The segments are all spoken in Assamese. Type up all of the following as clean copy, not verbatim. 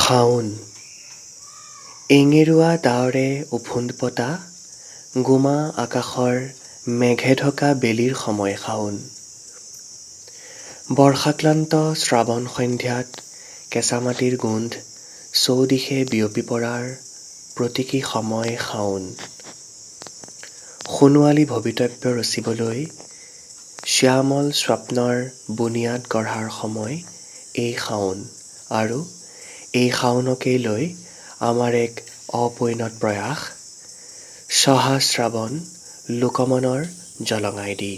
শাওন এঙেৰুৱা ডাৱৰে উফুন্দ পতা গোমা আকাশৰ মেঘে ঢকা বেলিৰ সময় শাওন। বৰ্ষাক্লান্ত শ্ৰাৱণ সন্ধ্যাত কেঁচা মাটিৰ গোন্ধ চৌদিশে বিয়পি পৰাৰ প্ৰতীকী সময় শাওন। সোণোৱালী ভৱিতব্য ৰচিবলৈ শ্যামল স্বপ্নৰ বুনিয়াদ গঢ়াৰ সময় এই শাওন আৰু এই শাওনকেই লৈ আমাৰ এক অপৰিণত প্ৰয়াস চহা শ্ৰাৱণ লোকমনৰ জলঙাই দি।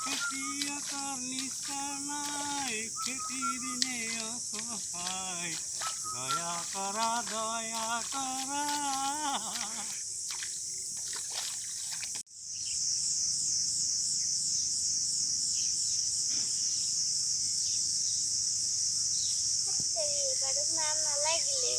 খেতিয়কৰ নিচাৰ নাই, খেতি দিনে অসহায়, দয়া কৰা দয়া কৰা। নাম নালাগিলে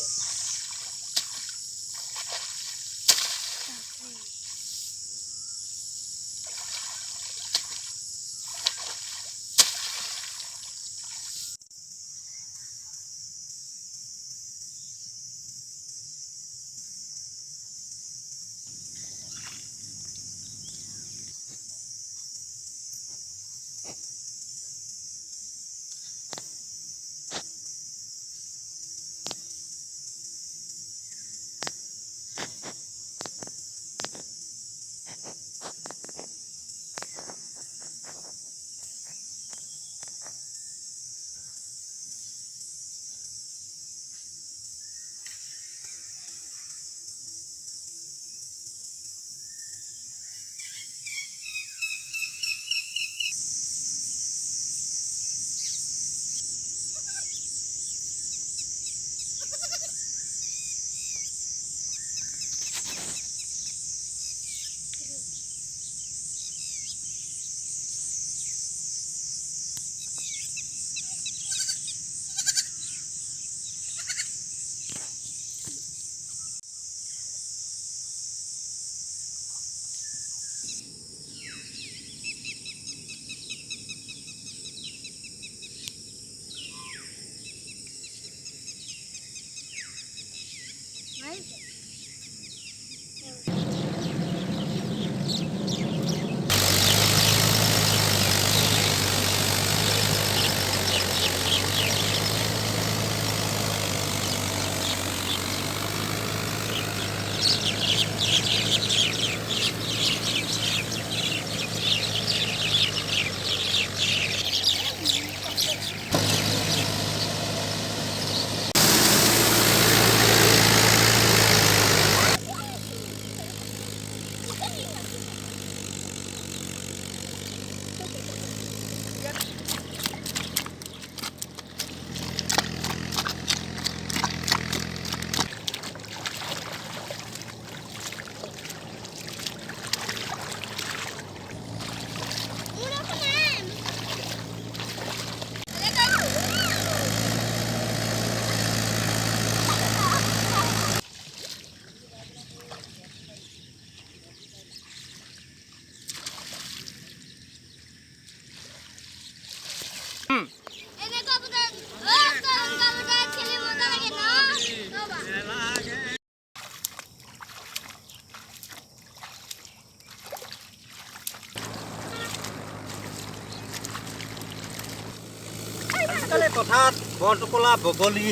আজিকালি পথাৰত বৰটোকোলা, বগলী,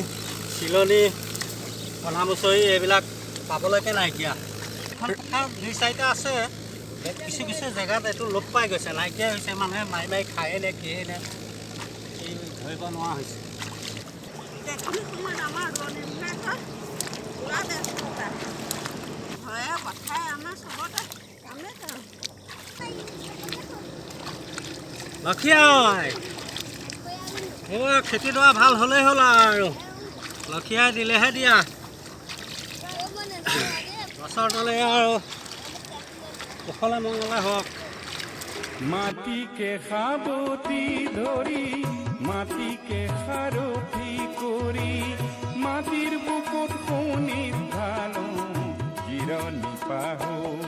চিলনী, কণামুচৰি এইবিলাক পাবলৈকে নাইকিয়া। পথাৰত দুই চাৰিটা আছে, কিছু কিছু জেগাত এইটো লোপ পাই গৈছে, নাইকিয়া হৈছে। মানুহে মাৰি মাৰি খায়ে নে কিয়ে নে ধৰিব নোৱাৰা হৈছে। লক্ষীয়াই এইবাৰ খেতিডৰা ভাল হ'লেই হ'ল আৰু লক্ষীয়াই দিলেহে দিয়া। বছৰ তলে আৰু কুশলে মংগলে হওক। মাটিকে সাবতি ধৰি মাটিকে সাৰথি কৰি মাটিৰ বুকুত শোণিত ঢালো জিৰণি পাহো